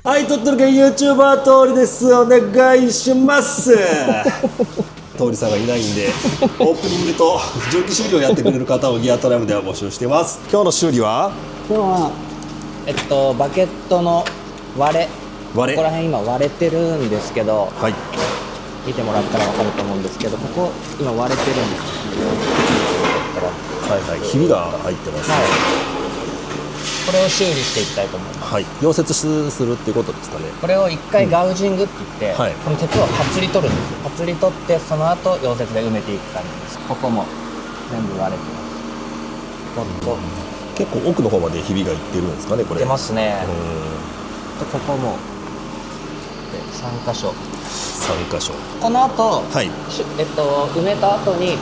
はい、鳥取県 YouTuber 通りです。お願いします通りさんがいないんでオープニングと重機修理をやってくれる方をギアトライムでは募集してます。今日の修理はバケットの割れこここら辺今割れてるんですけど、はい、見てもらったら分かると思うんですけど、ここ今割れてるんです。はいはい、ひびが入ってますね。はい、これを修理していきたいと思います。はい、溶接するっていうことですかね。これを一回ガウジングって言って、はい、この鉄をパツリ取るんですよ。パツリ取ってその後溶接で埋めていく感じです。ここも全部割れてます。結構奥の方までひびがいってるんですかね、これ。出ますね。ここも3箇所。3箇所。この後、はい、埋めた後に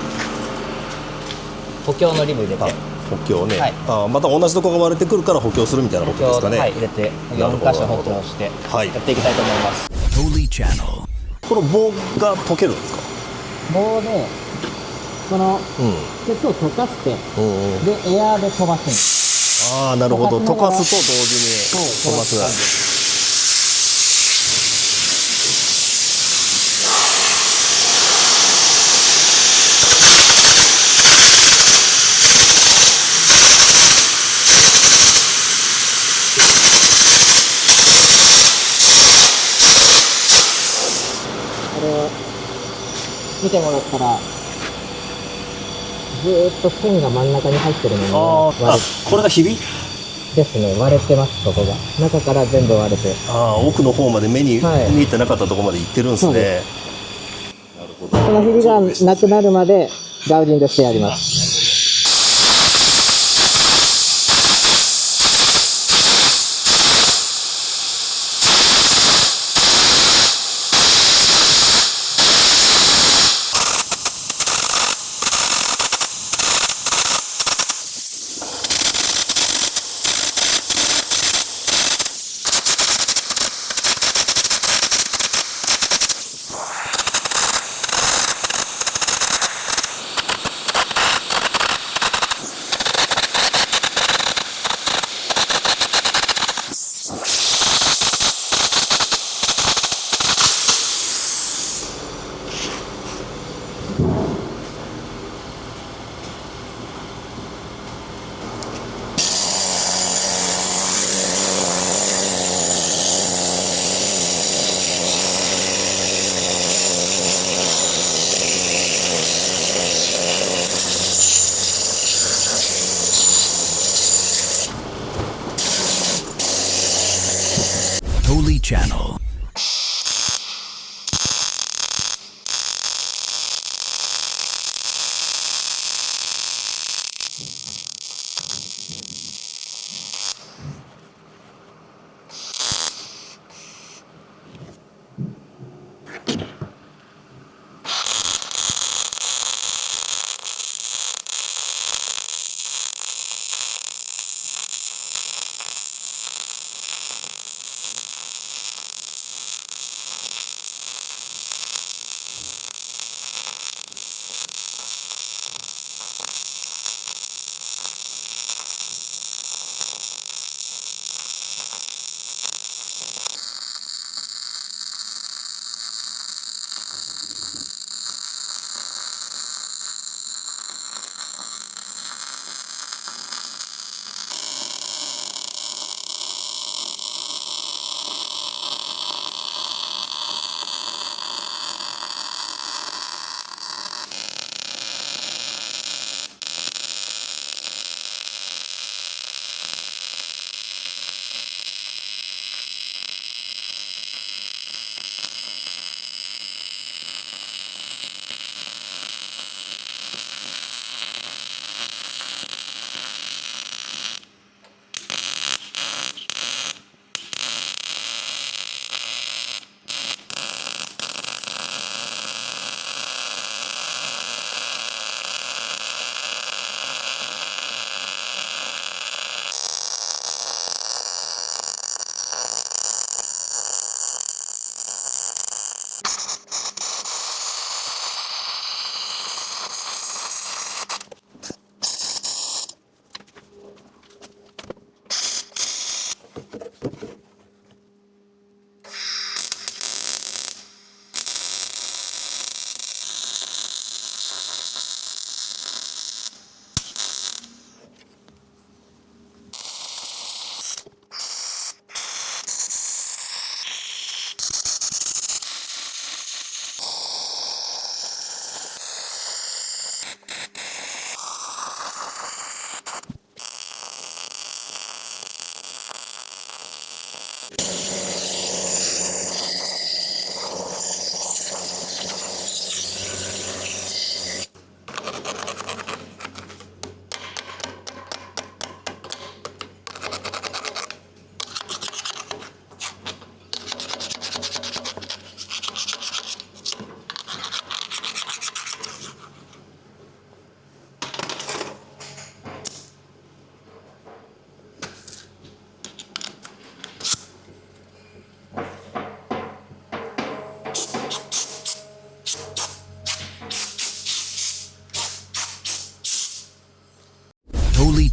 補強のリブ入れて。補強ね、はい、また同じとこが割れてくるから補強するみたいなことですかね。はい、入れて4箇所補強してやっていきたいと思います。この棒が溶けるんですか？棒でこの鉄を溶かして、でエアーで飛ばす。ああ、なるほど。溶かすと同時に飛ばす。これを見てもらったらずーっと線が真ん中に入ってるので、これがひびですね。割れてます。ここが中から全部割れて、奥の方まで目に見えてなかったところまで行ってるんですね。なるほど。このひびがなくなるまでガウジングしてやります。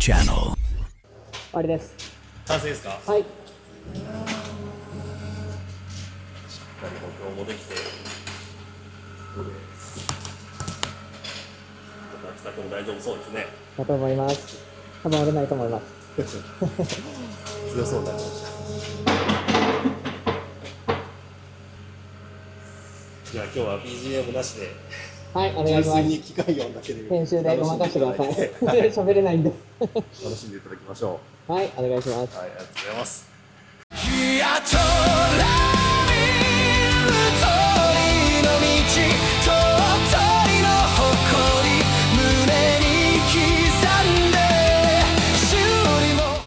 終わりです。完成ですか？はい。しっかり補強もできて、使っても大丈夫そうですね。だと思います。多分折れないと思います。強そうになりました。じゃあ今日は BGM なしで、はい、お願いします。純粋に機械音だけで編集でごまかしてください。はい喋れないんで。楽しんでいただきましょはい、お願いします。う。はい、ありがとうございます。火やとら